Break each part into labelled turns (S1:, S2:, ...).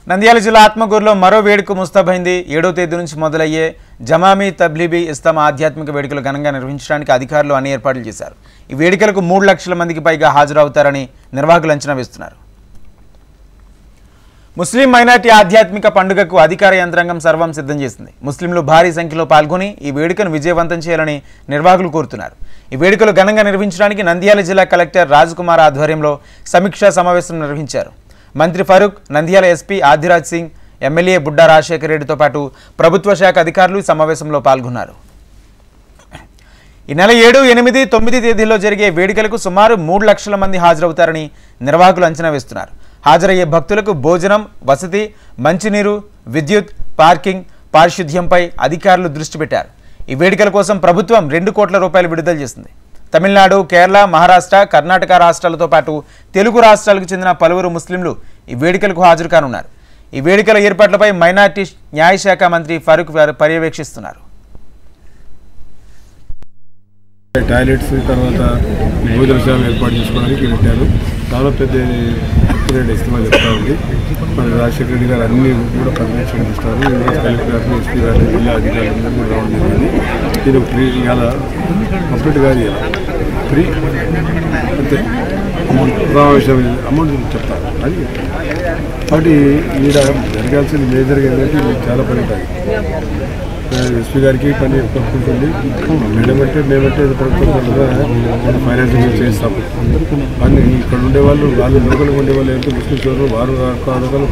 S1: నంద్యాల జిల్లా ఆత్మకూరులో మరో వేడుక ముస్తాబైంది. 7వ తేదీ నుంచి మొదలయ్యే జమామీ తబ్లీబీ ఇస్తామా ఆధ్యాత్మిక వేడుకలు ఘనంగా నిర్వహించడానికి అధికారులు అన్ని ఏర్పాట్లు చేశారు. ఈ వేడుకలకు 3 లక్షల మందికి పైగా హాజరవుతారని నిర్వాహకులు అంచనా వేస్తున్నారు. ముస్లిం మైనార్టీ ఆధ్యాత్మిక పండుగకు అధికార యంత్రాంగం సర్వం సిద్ధం చేసింది. ముస్లింలు భారీ సంఖ్యలో పాల్గొని ఈ వేడుకను విజయవంతం చేయాలని నిర్వాహకులు కోరుతున్నారు. ఈ వేడుకలు ఘనంగా నిర్వహించడానికి నంద్యాల జిల్లా కలెక్టర్ రాజ్ కుమార్ ఆధ్వర్యంలో సమీక్షా సమావేశం నిర్వహించారు. మంత్రి ఫరూక్, నంద్యాల ఎస్పీ ఆదిరాజ్ సింగ్, ఎమ్మెల్యే బుడ్డా రాజశేఖర్ రెడ్డితో పాటు ప్రభుత్వ శాఖ అధికారులు ఈ సమావేశంలో పాల్గొన్నారు. ఈ నెల 7, 8, 9 తేదీల్లో జరిగే వేడుకలకు సుమారు 3 లక్షల మంది హాజరవుతారని నిర్వాహకులు అంచనా వేస్తున్నారు. హాజరయ్యే భక్తులకు భోజనం, వసతి, మంచినీరు, విద్యుత్, పార్కింగ్, పారిశుద్ధ్యంపై అధికారులు దృష్టి పెట్టారు. ఈ వేడుకల కోసం ప్రభుత్వం 2 కోట్ల రూపాయలు విడుదల చేసింది. తమిళనాడు, కేరళ, మహారాష్ట్ర, కర్ణాటక రాష్ట్రాలతో పాటు తెలుగు రాష్ట్రాలకు చెందిన పలువురు ముస్లింలు ఈ వేడుకలకు హాజరు కానున్నారు. ఈ వేడుకల ఏర్పాట్లపై మైనార్టీ న్యాయశాఖ మంత్రి ఫరూక్ పర్యవేక్షిస్తున్నారు.
S2: టాయిలెట్స్ తర్వాత భోజనశాలను ఏర్పాటు చేసుకోవడానికి పెట్టారు. చాలా పెద్ద ఇస్తామని చెప్తా ఉంది. మరి రాజశేఖర రెడ్డి గారు అన్ని కూడా పర్యవేక్షణ ఇస్తారు. కలెక్టర్ గారు, ఎస్పీ గారు, జిల్లా అధికారులు కూడా రావడం జరిగింది. దీనికి ఫ్రీ ఇవాళ కంప్లీట్ కాదు, ఫ్రీ అంతే అమౌంట్ చెప్తారు. అది కాబట్టి ఈడ జరగాల్సింది మేజర్గా ఏంటంటే చాలా పని ఉంటాయి. ఎస్పీ గారికి పని పడుకుంటుంది. మేమంటే ఫైనాన్షియల్ చేస్తాము. కానీ ఇక్కడ ఉండేవాళ్ళు, లోకల్గా ఉండేవాళ్ళు ఏంటంటే ముస్లిం సోదరులు వారు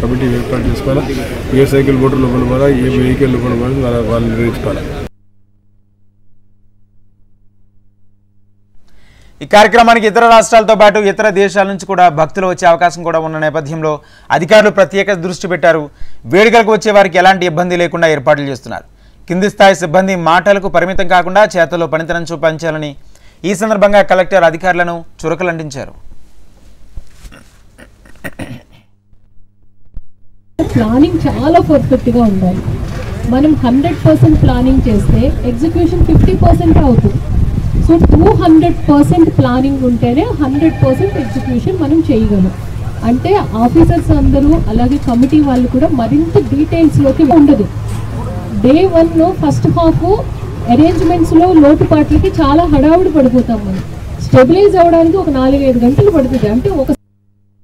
S2: కమిటీ ఏర్పాటు చేసుకోవాలా. ఏ సైకిల్ బోర్డు లోపల పోవాలా, ఏ వెహికల్ లోపల పోవాలా, వాళ్ళు నిర్వహించుకోవాలి.
S1: ఈ కార్యక్రమానికి ఇతర రాష్ట్రాలతో పాటు ఇతర దేశాల నుంచి కూడా భక్తులు వచ్చే అవకాశం కూడా ఉన్న నేపథ్యంలో అధికారులు ప్రత్యేక దృష్టి పెట్టారు. వేడుకలకు వచ్చే వారికి ఎలాంటి ఇబ్బంది లేకుండా ఏర్పాట్లు చేస్తున్నారు. కింది స్థాయి సిబ్బంది మాటలకు పరిమితం కాకుండా చేతల్లో పనితనం చూపించాలని ఈ సందర్భంగా కలెక్టర్ అధికారులను చురకలంటించారు.
S3: ప్లానింగ్ చాలా పర్ఫెక్ట్గా ఉండాలి. మనం 100% ప్లానింగ్ చేస్తే ఎగ్జిక్యూషన్ 50% అవుతుంది. సో 200% ప్లానింగ్ ఉంటేనే 100% ఎగ్జిక్యూషన్ మనం చేయగలం. అంటే ఆఫీసర్స్ అందరూ అలాగే కమిటీ వాళ్ళు కూడా మరింత డీటెయిల్స్లోకి ఉండదు. డే 1లో ఫస్ట్ హాఫ్ అరేంజ్మెంట్స్లో లోటుపాట్లకి చాలా హడావుడి పడిపోతాం. మనం స్టెబిలైజ్ అవ్వడానికి ఒక 4-5 గంటలు పడుతుంది. అంటే ఒక